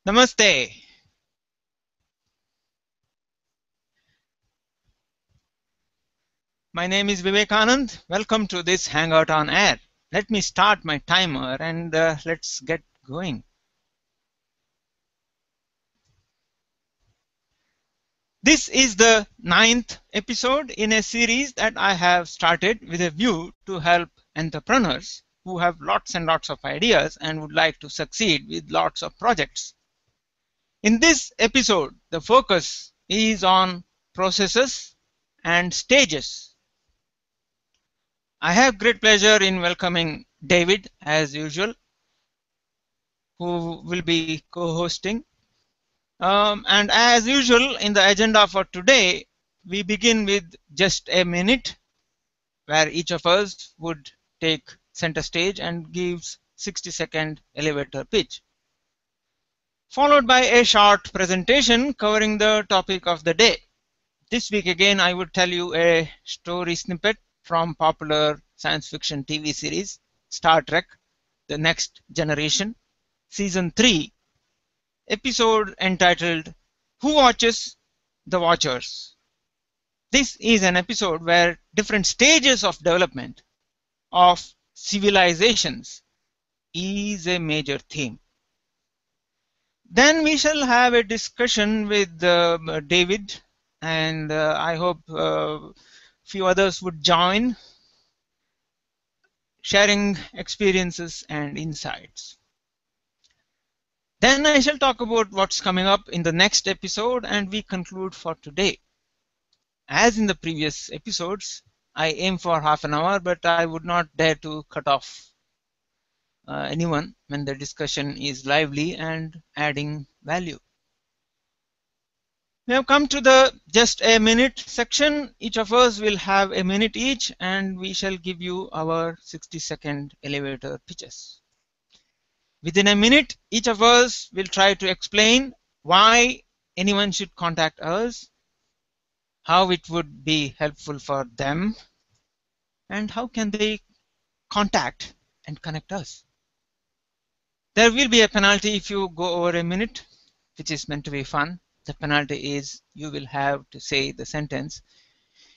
Namaste. My name is Vivekanand. Welcome to this Hangout on Air. Let me start my timer and let's get going. This is the 9th episode in a series that I have started with a view to help entrepreneurs who have lots and lots of ideas and would like to succeed with lots of projects. In this episode, the focus is on processes and stages. I have great pleasure in welcoming David, as usual, who will be co-hosting. And as usual, in the agenda for today, we begin with just a minute, where each of us would take center stage and gives 60-second elevator pitch, followed by a short presentation covering the topic of the day. This week again, I would tell you a story snippet from popular science fiction TV series Star Trek: The Next Generation, Season 3, episode entitled Who Watches the Watchers? This is an episode where different stages of development of civilizations is a major theme. Then we shall have a discussion with David, and I hope a few others would join, sharing experiences and insights. Then I shall talk about what's coming up in the next episode, and we conclude for today. As in the previous episodes, I aim for half an hour, but I would not dare to cut off anyone when the discussion is lively and adding value. We have come to the just a minute section. Each of us will have a minute each, and we shall give you our 60-second elevator pitches. Within a minute, each of us will try to explain why anyone should contact us, how it would be helpful for them, and how can they contact and connect us. There will be a penalty if you go over a minute, which is meant to be fun. The penalty is you will have to say the sentence,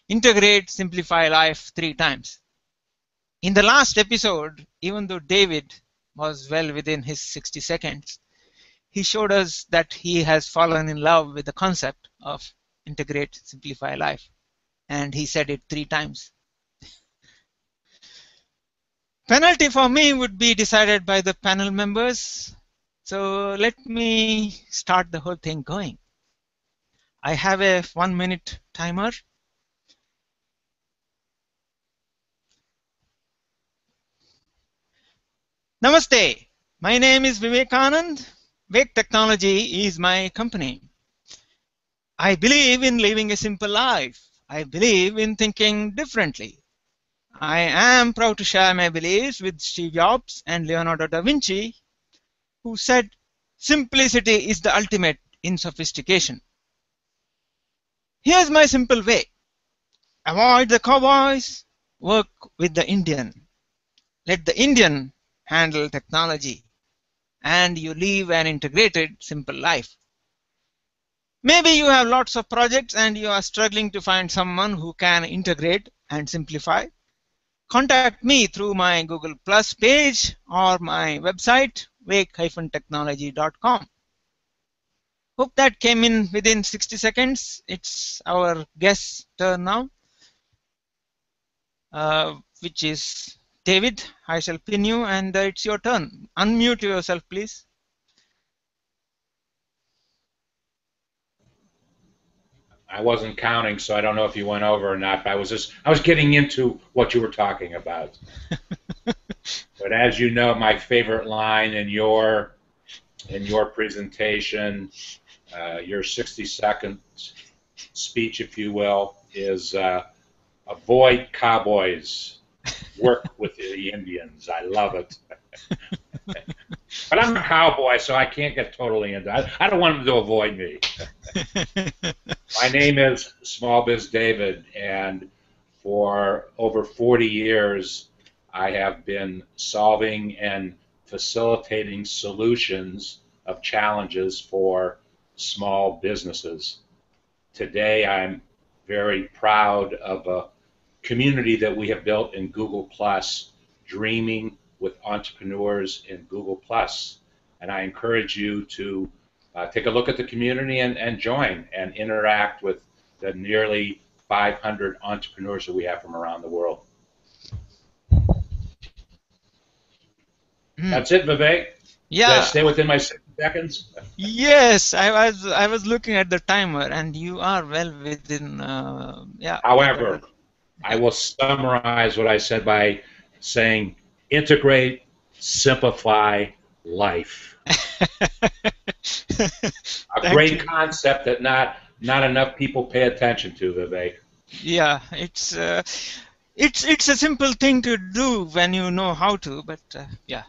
integrate, simplify life 3 times. In the last episode, even though David was well within his 60 seconds, he showed us that he has fallen in love with the concept of integrate, simplify life, and he said it 3 times. Penalty for me would be decided by the panel members. So let me start the whole thing going. I have a 1-minute timer. Namaste. My name is Vivekanand. Wake Technology is my company. I believe in living a simple life. I believe in thinking differently. I am proud to share my beliefs with Steve Jobs and Leonardo da Vinci, who said, simplicity is the ultimate in sophistication. Here's my simple way. Avoid the cowboys, work with the Indian. Let the Indian handle technology, and you live an integrated, simple life. Maybe you have lots of projects and you are struggling to find someone who can integrate and simplify. Contact me through my Google Plus page or my website, wake-technology.com. Hope that came in within 60 seconds. It's our guest's turn now, which is David. I shall pin you, and it's your turn. Unmute yourself, please. I wasn't counting, so I don't know if you went over or not. But I was getting into what you were talking about. But as you know, my favorite line in your presentation, your 60-second speech, if you will, is avoid cowboys, work with the Indians. I love it. But I'm a cowboy, so I can't get totally into it. I don't want them to avoid me. My name is Small Biz David, and for over 40 years, I have been solving and facilitating solutions of challenges for small businesses. Today, I'm very proud of a community that we have built in Google Plus, Dreaming with Entrepreneurs in Google Plus. And I encourage you to take a look at the community and join and interact with the nearly 500 entrepreneurs that we have from around the world. That's it, Vivek. Yeah. Did I stay within my 60 seconds? Yes, I was looking at the timer, and you are well within. Yeah. However, I will summarize what I said by saying integrate, simplify life. A great concept that not enough people pay attention to, Vivek. Yeah, it's a simple thing to do when you know how to, but yeah.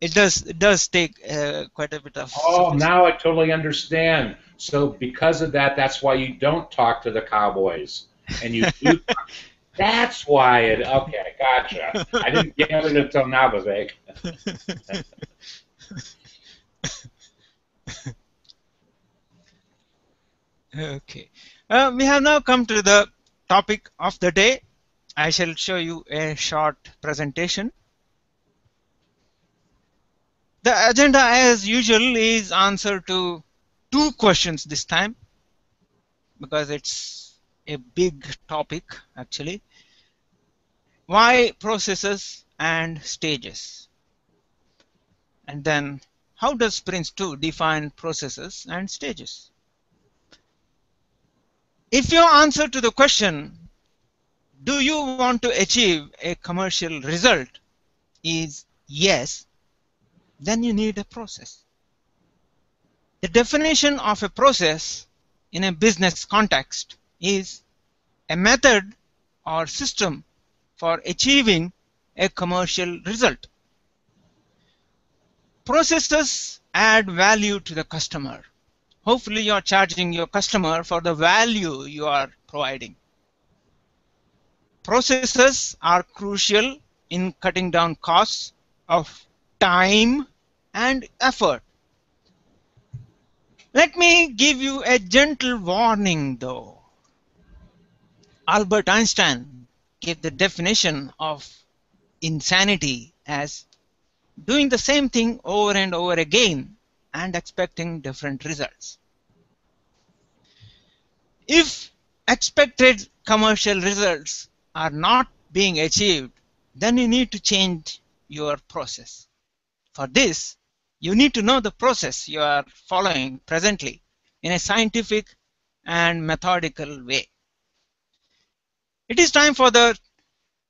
It does take quite a bit of. Oh, now I totally understand. So because of that, that's why you don't talk to the Cowboys, and you do. That's why it. Okay, gotcha. I didn't get it until now, Vivek. Okay, we have now come to the topic of the day. I shall show you a short presentation. The agenda, as usual, is answer to 2 questions this time, because it's a big topic actually. Why processes and stages? And then, how does PRINCE2 define processes and stages? If your answer to the question, do you want to achieve a commercial result, is yes, then you need a process. The definition of a process in a business context is a method or system for achieving a commercial result. Processes add value to the customer. Hopefully you're charging your customer for the value you are providing. Processes are crucial in cutting down costs of time and effort. Let me give you a gentle warning though. Albert Einstein gave the definition of insanity as doing the same thing over and over again and expecting different results. If expected commercial results are not being achieved, then you need to change your process. For this, you need to know the process you are following presently in a scientific and methodical way. It is time for the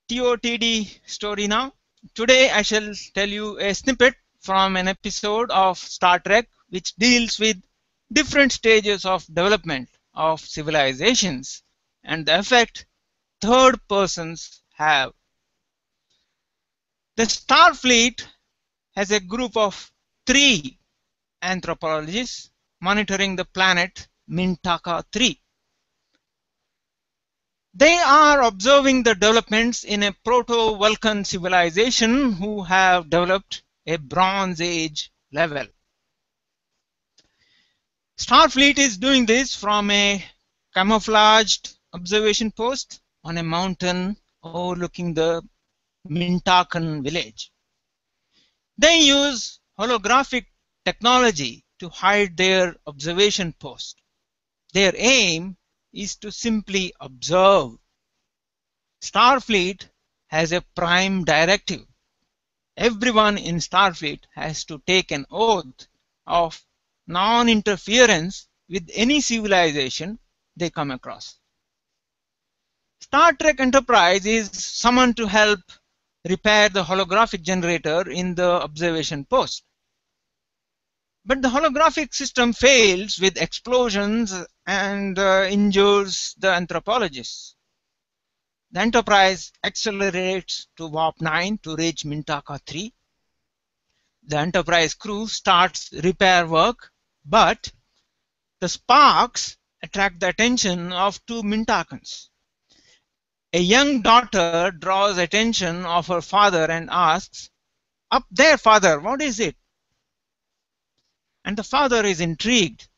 TOTD story now. Today I shall tell you a snippet from an episode of Star Trek which deals with different stages of development of civilizations and the effect third persons have. The Starfleet has a group of 3 anthropologists monitoring the planet Mintaka 3. They are observing the developments in a proto-Vulcan civilization who have developed a Bronze Age level. Starfleet is doing this from a camouflaged observation post on a mountain overlooking the Mintakan village. They use holographic technology to hide their observation post. Their aim is to simply observe. Starfleet has a prime directive. Everyone in Starfleet has to take an oath of non-interference with any civilization they come across. Star Trek Enterprise is summoned to help repair the holographic generator in the observation post. But the holographic system fails with explosions and injures the anthropologists. The Enterprise accelerates to Warp 9 to reach Mintaka 3. The Enterprise crew starts repair work, but the sparks attract the attention of 2 Mintakans. A young daughter draws attention of her father and asks, "Up there, father, what is it?" and the father is intrigued.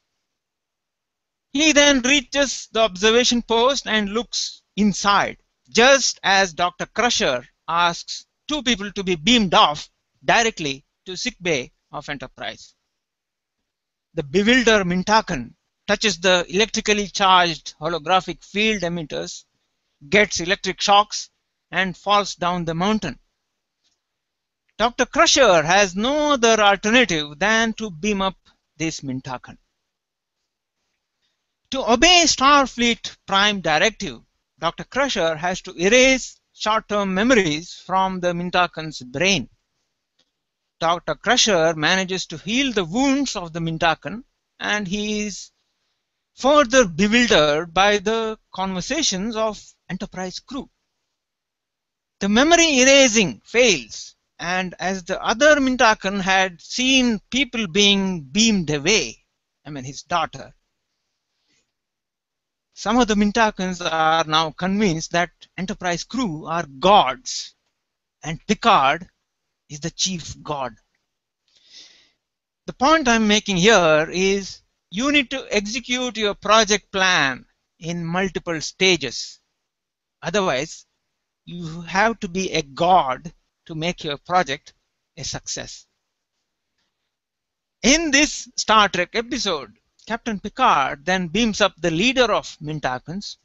He then reaches the observation post and looks inside, just as Dr. Crusher asks two people to be beamed off directly to sick bay of Enterprise. The bewildered Mintakan touches the electrically charged holographic field emitters, gets electric shocks, and falls down the mountain. Dr. Crusher has no other alternative than to beam up this Mintakan. To obey Starfleet Prime Directive, Dr. Crusher has to erase short-term memories from the Mintakan's brain. Dr. Crusher manages to heal the wounds of the Mintakan, and he is further bewildered by the conversations of Enterprise crew. The memory erasing fails, and as the other Mintakan had seen people being beamed away, his daughter, some of the Mintakans are now convinced that Enterprise crew are gods, and Picard is the chief god. The point I'm making here is you need to execute your project plan in multiple stages. Otherwise, you have to be a god to make your project a success. In this Star Trek episode, Captain Picard then beams up the leader of Mintakans.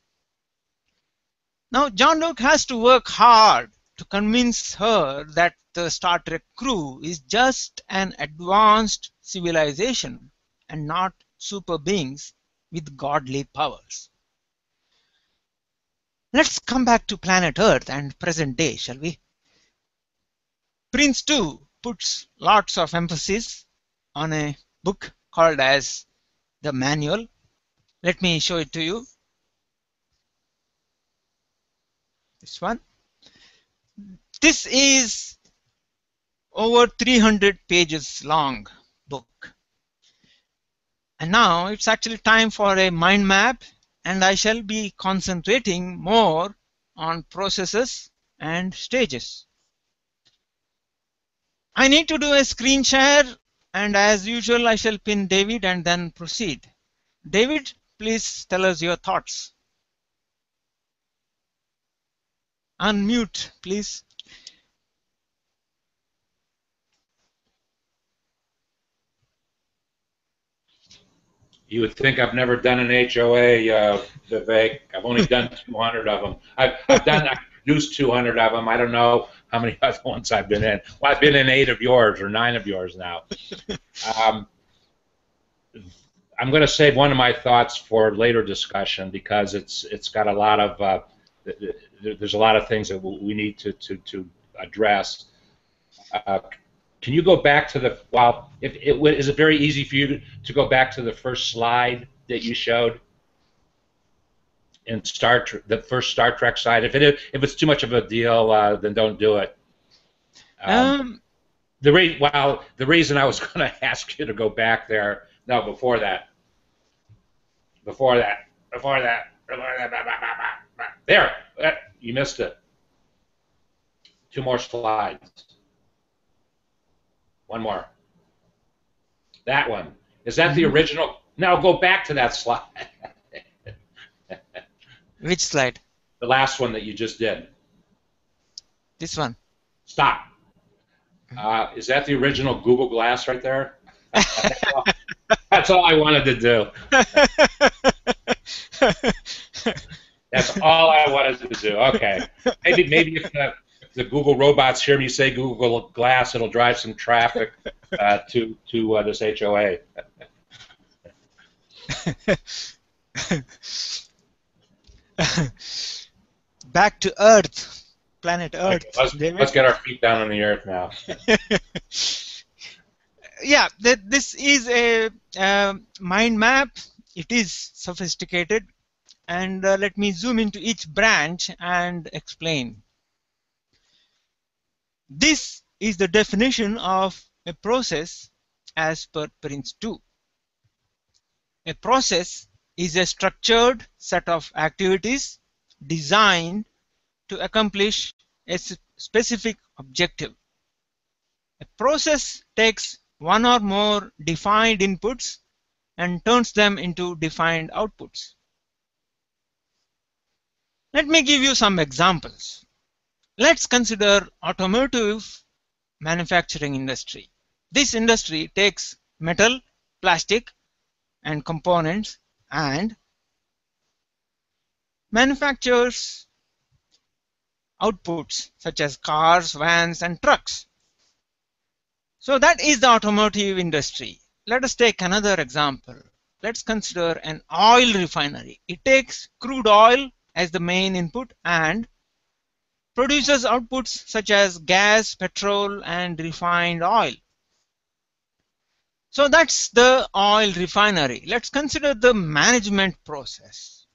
Now, Jean-Luc has to work hard to convince her that the Star Trek crew is just an advanced civilization and not super beings with godly powers. Let's come back to planet Earth and present day, shall we? PRINCE2 puts lots of emphasis on a book called as the manual. Let me show it to you. This one. This is over 300 pages long book. And now it's actually time for a mind map, and I shall be concentrating more on processes and stages. I need to do a screen share, and as usual I shall pin David and then proceed. David, please tell us your thoughts. Unmute, please. You would think I've never done an HOA, Vivek. I've only done 200 of them. I've produced 200 of them. I don't know how many other ones I've been in. Well, I've been in 8 of yours or 9 of yours now. I'm going to save one of my thoughts for later discussion because it's got a lot of there's a lot of things that we need to address. Can you go back to the, well, is it very easy for you to go back to the first slide that you showed in the first Star Trek side? If it's too much of a deal, then don't do it. The reason I was going to ask you to go back there, no, before that, there, you missed it. 2 more slides. One more. That one. Is that the original? Now go back to that slide. Which slide? The last one that you just did. This one. Stop. Is that the original Google Glass right there? That's all I wanted to do. That's all I wanted to do. Okay. Maybe if the Google robots hear me say Google Glass, it'll drive some traffic to this HOA. Back to Earth, planet Earth. Okay, let's get our feet down on the Earth now. Yeah, this is a mind map. It is sophisticated, and let me zoom into each branch and explain. This is the definition of a process as per PRINCE2. A process is a structured set of activities designed to accomplish a specific objective. A process takes one or more defined inputs and turns them into defined outputs. Let me give you some examples. Let's consider automotive manufacturing industry. This industry takes metal, plastic, and components and manufactures outputs such as cars, vans, and trucks. So that is the automotive industry. Let us take another example. Let's consider an oil refinery. It takes crude oil as the main input and produces outputs such as gas, petrol, and refined oil. So that's the oil refinery. Let's consider the management process.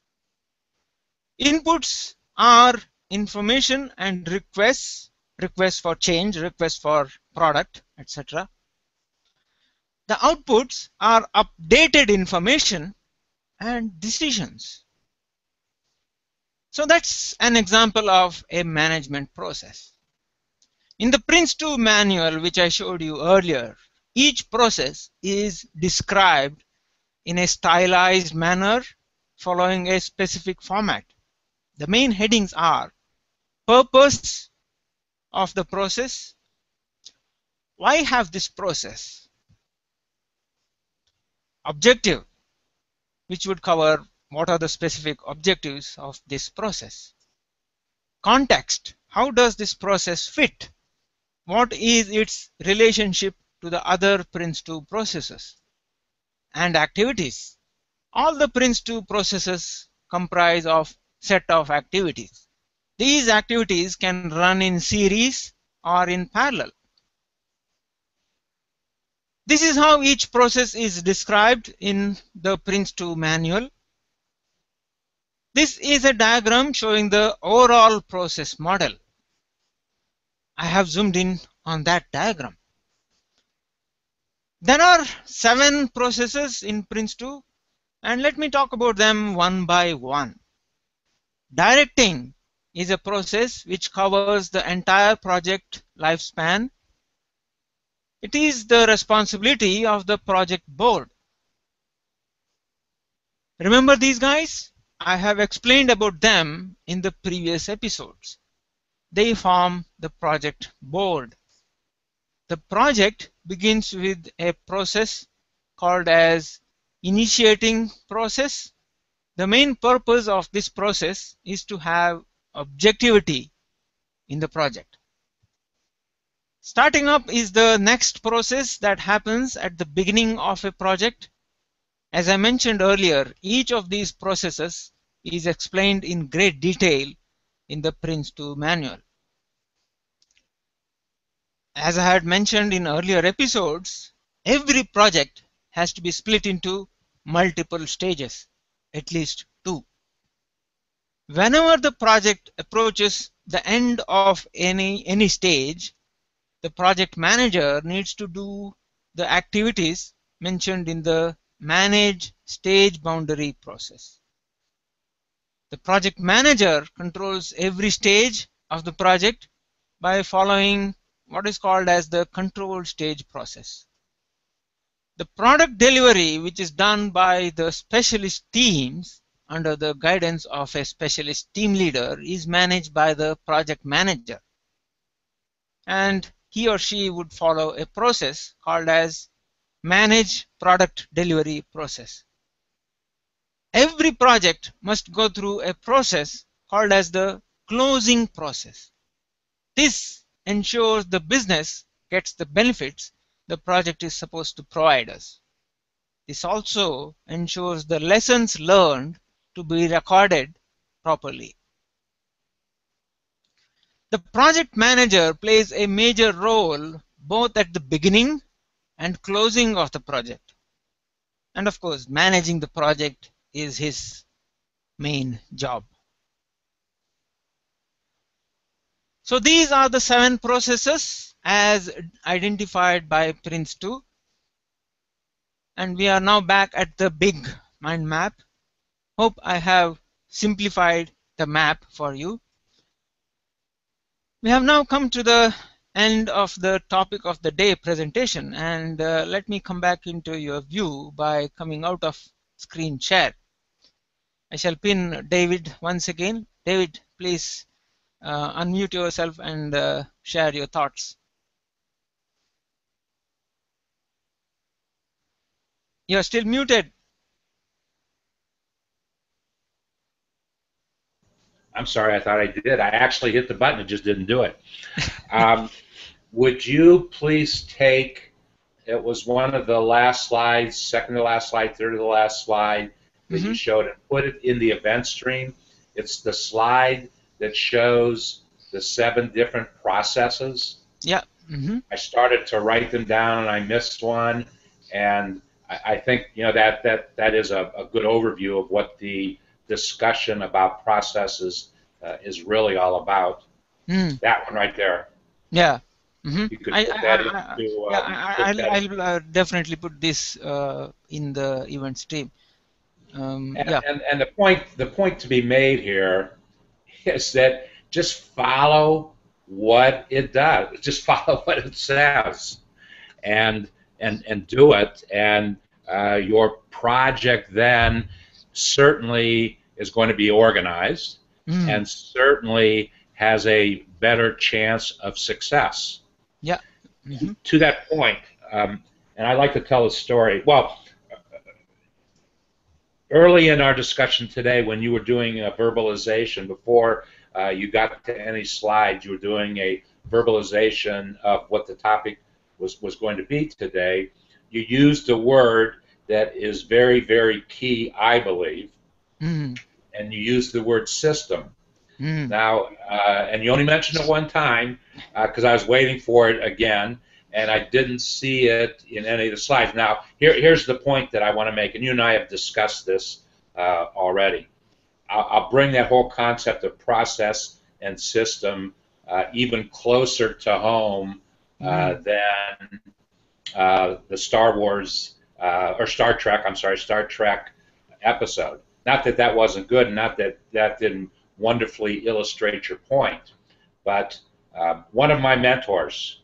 Inputs are information and requests for change, requests for product, etc. The outputs are updated information and decisions. So that's an example of a management process. In the PRINCE2 manual, which I showed you earlier, each process is described in a stylized manner following a specific format. The main headings are purpose of the process, why have this process, objective, which would cover what are the specific objectives of this process, context, how does this process fit, what is its relationship to the other PRINCE2 processes, and activities. All the PRINCE2 processes comprise of set of activities. These activities can run in series or in parallel. This is how each process is described in the PRINCE2 manual. This is a diagram showing the overall process model. I have zoomed in on that diagram. There are 7 processes in PRINCE2, and let me talk about them one by one. Directing is a process which covers the entire project lifespan. It is the responsibility of the project board. Remember these guys? I have explained about them in the previous episodes. They form the project board. The project begins with a process called as initiating process. The main purpose of this process is to have objectivity in the project. Starting up is the next process that happens at the beginning of a project. As I mentioned earlier, each of these processes is explained in great detail in the PRINCE2 manual. As I had mentioned in earlier episodes, every project has to be split into multiple stages, at least 2. Whenever the project approaches the end of any stage, the project manager needs to do the activities mentioned in the manage stage boundary process. The project manager controls every stage of the project by following what is called as the control stage process. The product delivery, which is done by the specialist teams under the guidance of a specialist team leader, is managed by the project manager. And he or she would follow a process called as manage product delivery process. Every project must go through a process called as the closing process. This ensures the business gets the benefits the project is supposed to provide us. This also ensures the lessons learned to be recorded properly. The project manager plays a major role both at the beginning and closing of the project. And of course, managing the project is his main job. So these are the 7 processes as identified by PRINCE2. And we are now back at the big mind map. Hope I have simplified the map for you. We have now come to the end of the topic of the day presentation, and let me come back into your view by coming out of screen share. I shall pin David once again. David, please unmute yourself and share your thoughts. You're still muted. I'm sorry, I thought I did. I actually hit the button, it just didn't do it. Would you please take, it was one of the last slides, second to last slide, third to the last slide that you showed, and put it in the event stream. It's the slide that shows the 7 different processes. Yeah. I started to write them down and I missed one, and I think that is a good overview of what the discussion about processes is really all about. That one right there. Yeah. You could put that into. I'll definitely put this in the event stream. And the point to be made here is that just follow what it does. Just follow what it says, and do it. And your project then certainly is going to be organized, and certainly has a better chance of success. Yeah. To that point, and I like to tell a story. Well, early in our discussion today, when you were doing a verbalization, before you got to any slides, you were doing a verbalization of what the topic was going to be today. You used a word that is very, very key, I believe, and you used the word system. Now, and you only mentioned it one time because I was waiting for it again, and I didn't see it in any of the slides. Now, here's the point that I want to make, and you and I have discussed this already. I'll bring that whole concept of process and system even closer to home than the Star Trek episode. Not that that wasn't good, and not that that didn't wonderfully illustrate your point, but one of my mentors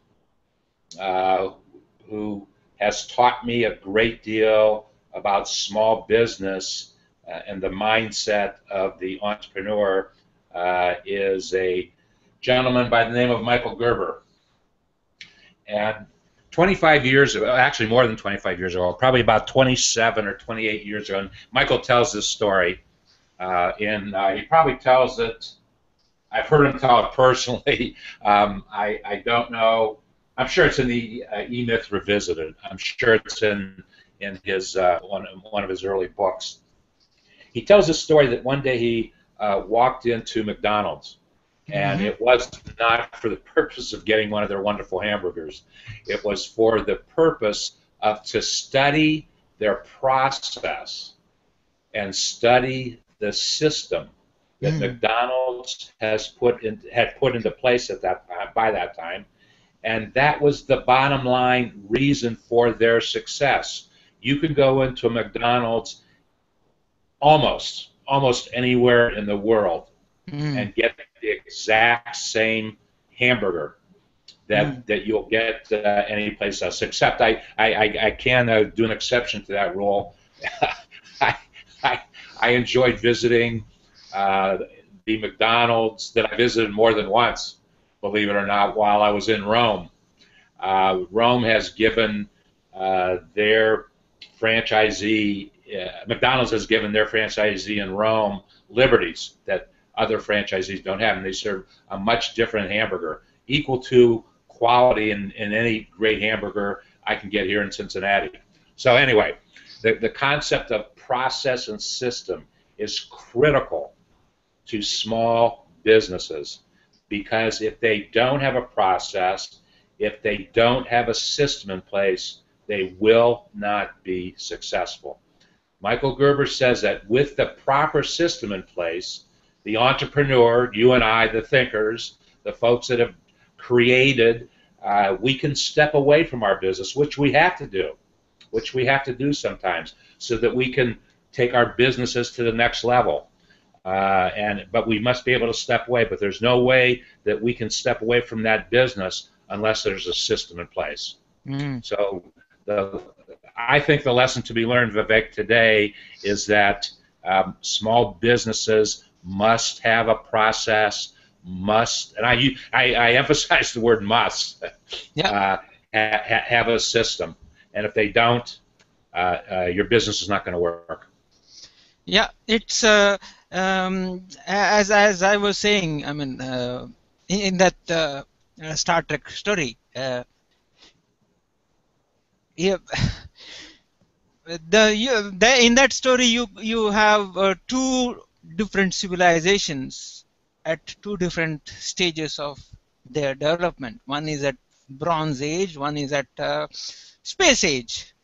who has taught me a great deal about small business and the mindset of the entrepreneur is a gentleman by the name of Michael Gerber. And 25 years ago, actually more than 25 years ago, probably about 27 or 28 years ago, and Michael tells this story, he probably tells it, I've heard him tell it personally, I don't know, I'm sure it's in the E-Myth Revisited, I'm sure it's in his one of his early books. He tells this story that one day he walked into McDonald's, and it was not for the purpose of getting one of their wonderful hamburgers. It was for the purpose of to study their process and study the system that McDonald's had put into place at by that time, and that was the bottom line reason for their success. You can go into a McDonald's almost anywhere in the world and get the exact same hamburger that you'll get any place else. Except I can do an exception to that rule. I enjoyed visiting the McDonald's that I visited more than once, believe it or not, while I was in Rome. Rome has given their franchisee, McDonald's has given their franchisee in Rome liberties that other franchisees don't have, and they serve a much different hamburger, equal to quality in any great hamburger I can get here in Cincinnati. So anyway, the concept of process and system is critical to small businesses, because if they don't have a process, if they don't have a system in place, they will not be successful. Michael Gerber says that with the proper system in place, the entrepreneur, you and I, the thinkers, the folks that have created, we can step away from our business, which we have to do sometimes, so that we can take our businesses to the next level. But we must be able to step away. But there's no way that we can step away from that business unless there's a system in place. Mm. So I think the lesson to be learned, Vivek, today is that small businesses must have a process, and I emphasize the word must, Yeah. have a system. And if they don't, your business is not going to work. Yeah, it's as I was saying. I mean, in that Star Trek story, yeah, in that story you have two different civilizations at two different stages of their development. One is at Bronze Age, one is at Space Age,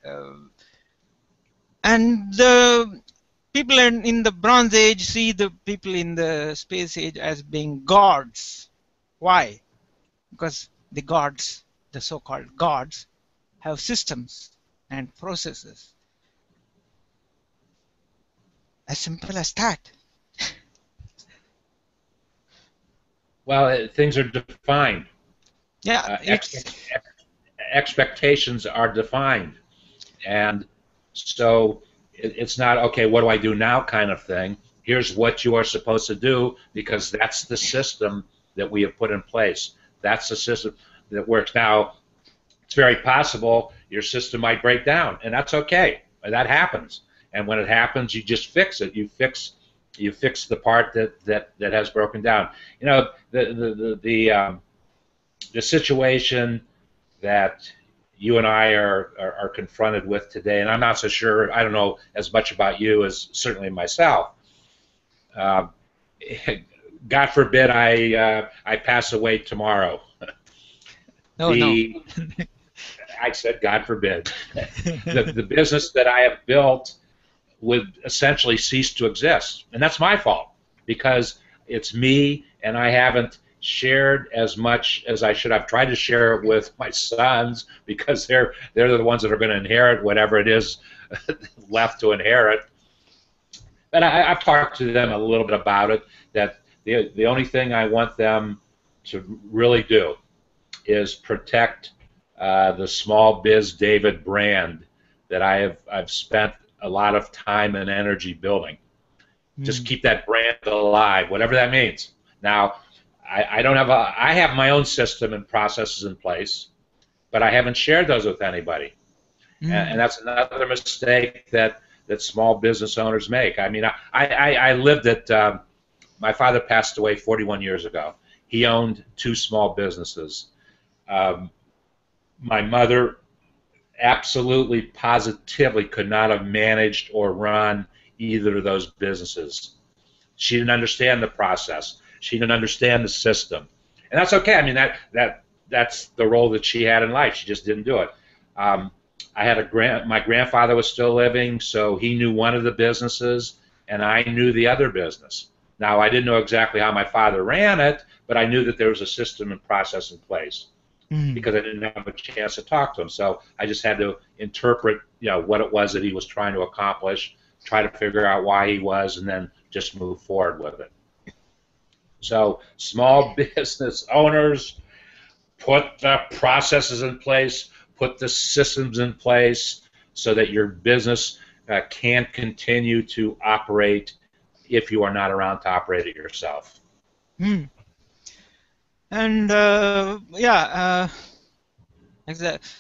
and the people in the Bronze Age see the people in the Space Age as being gods. Why? Because the gods, the so-called gods, have systems and processes. As simple as that. Well, things are defined. Yeah, it's Expectations are defined, and so it's not, okay, what do I do now kind of thing. Here's what you are supposed to do, because that's the system that we have put in place. That's the system that works. Now, it's very possible your system might break down, and that's okay. That happens, and when it happens, you just fix it. You fix the part that has broken down. You know, the situation that you and I are confronted with today, and I'm not so sure, I don't know as much about you as certainly myself. Uh, God forbid I pass away tomorrow. no, no. I said God forbid. The business that I have built would essentially cease to exist, and that's my fault, because it's me, and I haven't shared as much as I should. I've tried to share it with my sons, because they're the ones that are going to inherit whatever it is left to inherit. But I've talked to them a little bit about it, that the only thing I want them to really do is protect the Small Biz David brand that I've spent a lot of time and energy building. Just keep that brand alive, whatever that means. Now, I have my own system and processes in place, but I haven't shared those with anybody. And that's another mistake that small business owners make. I mean, I lived at, my father passed away 41 years ago. He owned 2 small businesses. My mother absolutely, positively could not have managed or run either of those businesses. She didn't understand the process. She didn't understand the system, and that's okay. I mean, that's the role that she had in life. She just didn't do it. I had my grandfather was still living, so he knew one of the businesses, and I knew the other business. Now, I didn't know exactly how my father ran it, but I knew that there was a system and process in place, because I didn't have a chance to talk to him. So I just had to interpret, what it was that he was trying to accomplish, try to figure out why he was, and then just move forward with it. So small business owners, put the processes in place, put the systems in place so that your business can continue to operate if you are not around to operate it yourself. And exactly.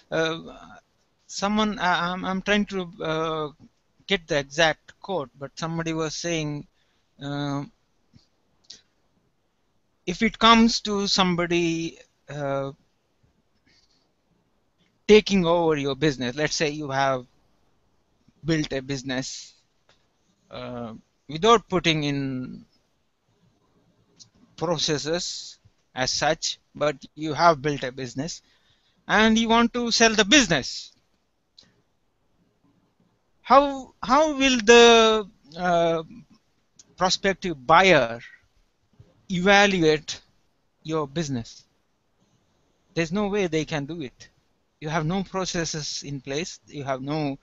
Someone, I'm trying to get the exact quote, but somebody was saying, if it comes to somebody taking over your business, let's say you have built a business without putting in processes as such, but you have built a business and you want to sell the business. How will the prospective buyer evaluate your business? There's no way they can do it. You have no processes in place. You have no.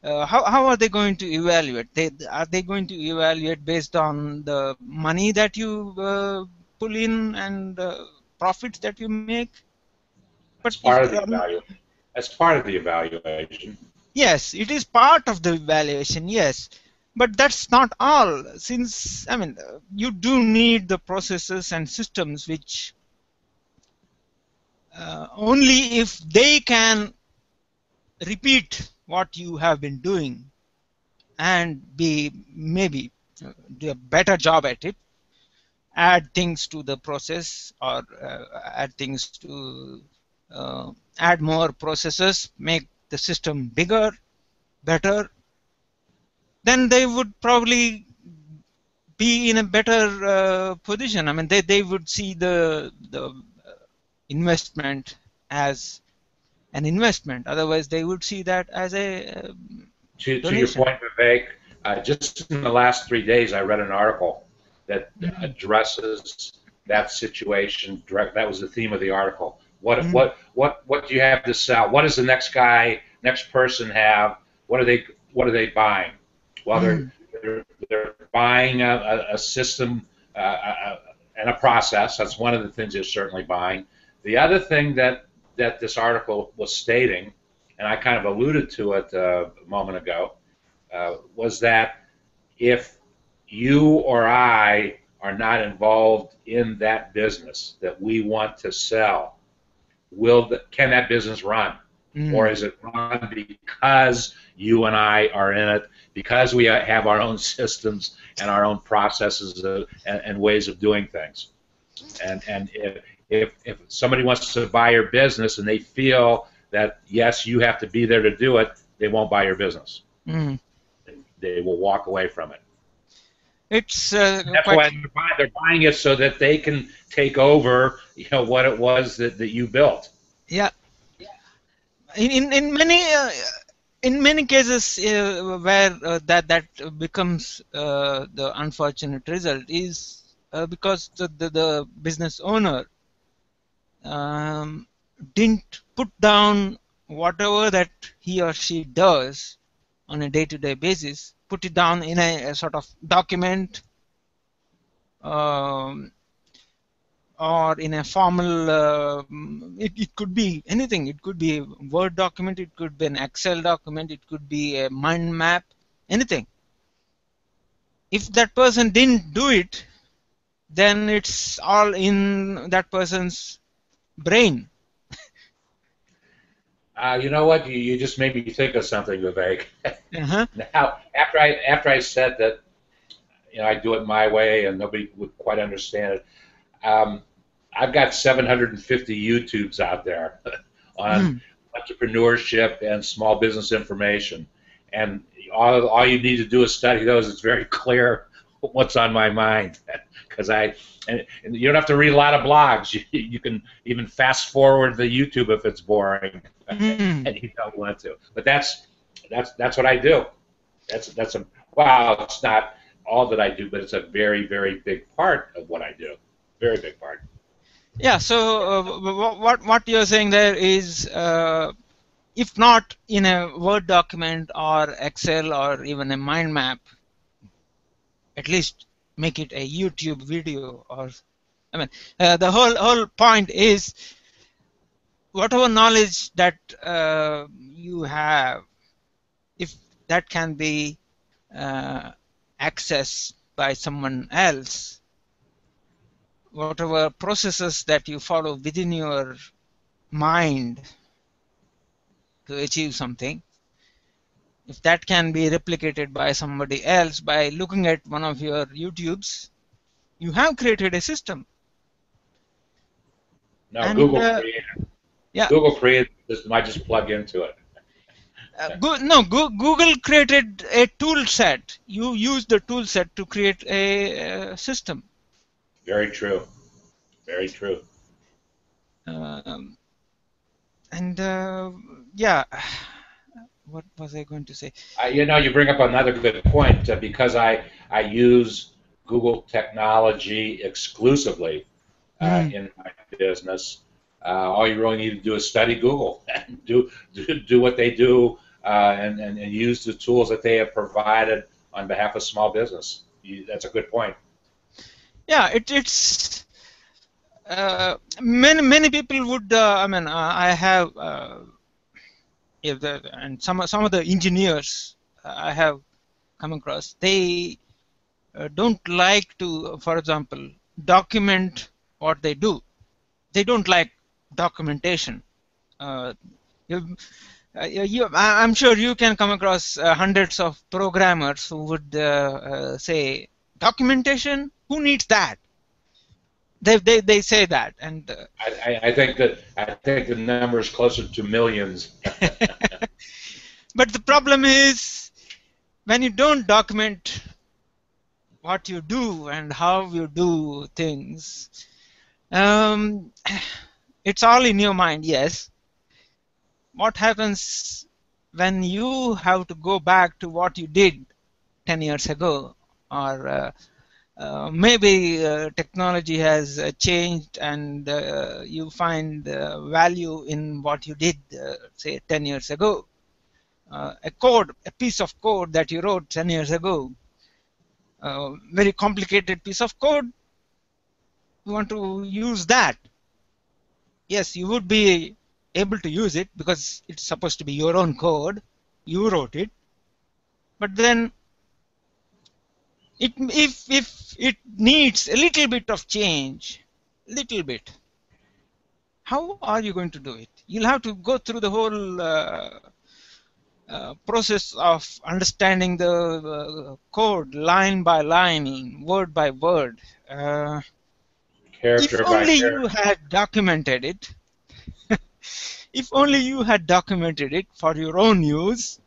How are they going to evaluate? Are they going to evaluate based on the money that you pull in and profits that you make? But That's if part of the evaluation. That's part of the evaluation. yes, it is part of the evaluation, yes, but that's not all. Since I mean, you do need the processes and systems which only if they can repeat what you have been doing and be maybe do a better job at it, add things to the process or add things to add more processes, make the system bigger, better, then they would probably be in a better position. I mean, they would see the investment as an investment. Otherwise, they would see that as a To your donation. point, Vivek, just in the last 3 days, I read an article that Mm. addresses that situation. That was the theme of the article. What Mm. what what do you have to sell? What does the next person have? What are they buying? Well, Mm. they're buying a system and a process. That's one of the things they're certainly buying. The other thing that this article was stating, and I kind of alluded to it a moment ago, was that if you or I are not involved in that business that we want to sell, can that business run? Or Mm. is it run because you and I are in it, because we have our own systems and our own processes and ways of doing things? And if somebody wants to buy your business and they feel that, yes, you have to be there to do it, they won't buy your business. Mm. They will walk away from it. It's That's quite why they're buying it so that they can take over, what it was that you built. yeah. In many cases where that becomes the unfortunate result is because the business owner um, didn't put down whatever that he or she does on a day-to-day basis, put it down in a sort of document um, or in a formal, it could be anything. It could be a Word document, it could be an Excel document, it could be a mind map, anything. If that person didn't do it, then it's all in that person's brain. You know what? You just made me think of something, Vivek. Uh-huh. Now, after I said that, I do it my way and nobody would quite understand it. Um, I've got 750 YouTubes out there on Mm. entrepreneurship and small business information, and all you need to do is study those. It's very clear what's on my mind because and you don't have to read a lot of blogs. You can even fast forward the YouTube if it's boring Mm. and you don't want to. But that's what I do. That's a wow. It's not all that I do, but it's a very, very big part of what I do. Very big part. Yeah, so what you're saying there is if not in a Word document or Excel or even a mind map, at least make it a YouTube video. Or I mean, the whole point is whatever knowledge that you have, if that can be uh, accessed by someone else, whatever processes that you follow within your mind to achieve something, if that can be replicated by somebody else by looking at one of your YouTubes, you have created a system. Now And yeah, Google created the system. I just plug into it. Google created a tool set. You use the tool set to create a system. Very true. Very true. Um, and yeah, what was I going to say? You bring up another good point because I use Google technology exclusively Mm. in my business. All you really need to do is study Google and do what they do and use the tools that they have provided on behalf of small business. That's a good point. Yeah, it's many people would. I mean, I have, and some of the engineers I have come across. They don't like to, for example, document what they do. They don't like documentation. Uh, you, I'm sure you can come across hundreds of programmers who would say, documentation? Who needs that? They say that, and I think the number is closer to millions. but the problem is when you don't document what you do and how you do things, um, it's all in your mind, yes. What happens when you have to go back to what you did 10 years ago, or maybe technology has changed and you find value in what you did, say 10 years ago. A piece of code that you wrote 10 years ago, very complicated piece of code, you want to use that. Yes, you would be able to use it because it's supposed to be your own code. You wrote it. But then if it needs a little bit of change, little bit, how are you going to do it? You'll have to go through the whole process of understanding the code line by line, word by word. If Character by only character. you had documented it, if only you had documented it for your own use.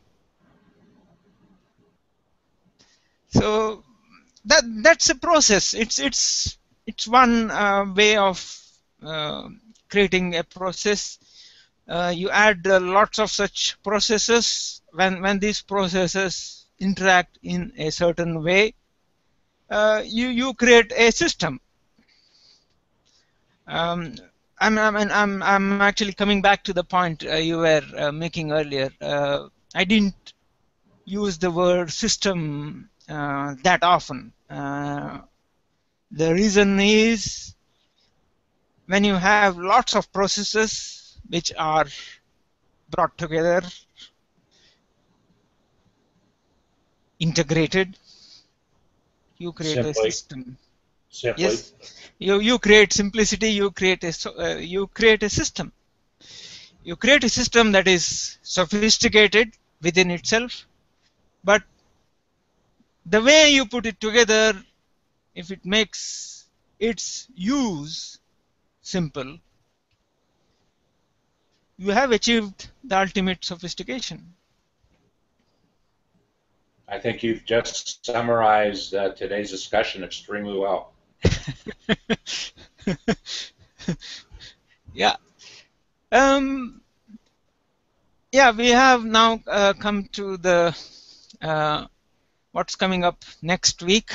So that's a process. It's one way of uh, creating a process. You add lots of such processes. When these processes interact in a certain way, you create a system. Um, I'm actually coming back to the point you were making earlier. I didn't use the word system that often. The reason is when you have lots of processes which are brought together, integrated, you create a Simply, system. simply. Yes, you create simplicity. You create a system. You create a system that is sophisticated within itself, but the way you put it together, if it makes its use simple, you have achieved the ultimate sophistication. I think you've just summarized today's discussion extremely well. Yeah. Um, yeah, we have now come to the what's coming up next week.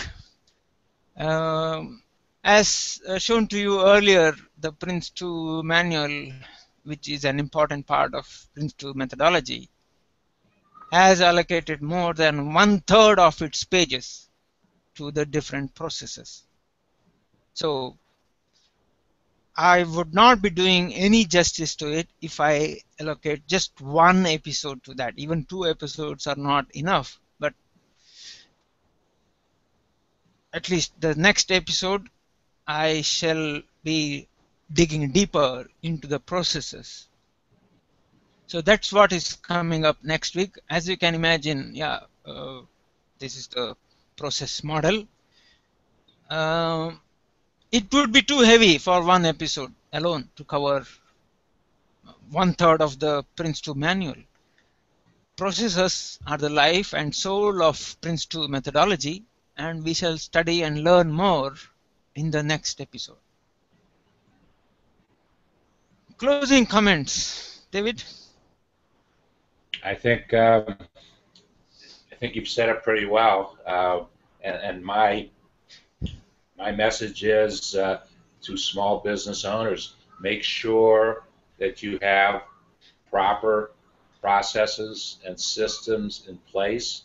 As shown to you earlier, the PRINCE2 manual, which is an important part of PRINCE2 methodology, has allocated more than 1/3 of its pages to the different processes. So I would not be doing any justice to it if I allocate just one episode to that. Even 2 episodes are not enough, but at least the next episode I shall be digging deeper into the processes. So that's what is coming up next week. As you can imagine, yeah, this is the process model. It would be too heavy for one episode alone to cover 1/3 of the PRINCE2 manual. Processes are the life and soul of PRINCE2 methodology, and we shall study and learn more in the next episode. Closing comments, David? I think you've said it pretty well. And my message is to small business owners: make sure that you have proper processes and systems in place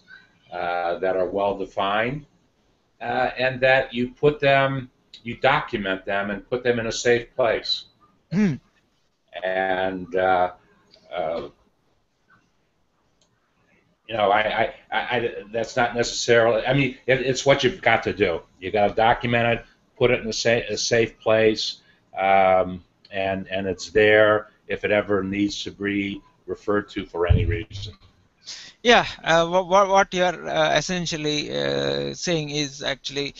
that are well defined, and that you you document them and put them in a safe place. Hmm. And you know, that's not necessarily. I mean, it's what you've got to do. You got to document it, put it in a safe place, and it's there if it ever needs to be referred to for any reason. Yeah, what you're essentially saying is actually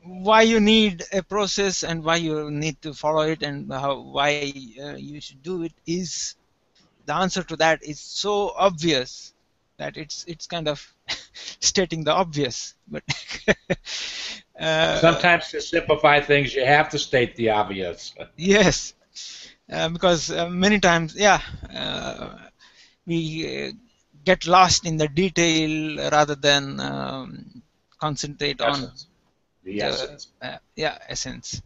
why you need a process and why you need to follow it and why you should do it is the answer to that is so obvious that it's kind of stating the obvious. But Sometimes to simplify things, you have to state the obvious. yes, because many times, yeah, we get lost in the detail rather than concentrate on Essence. The the essence. yeah, essence.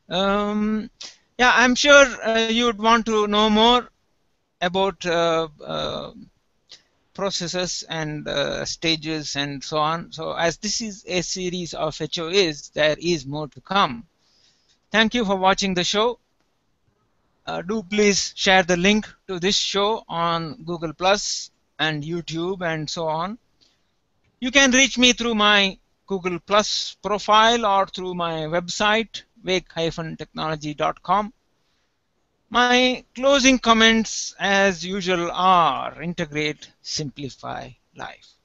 Yeah, I'm sure you would want to know more about processes and stages and so on. So as this is a series of HOAs, there is more to come. Thank you for watching the show. Do please share the link to this show on Google Plus and YouTube and so on. You can reach me through my Google Plus profile or through my website, wake-technology.com. My closing comments, as usual, are integrate, simplify life.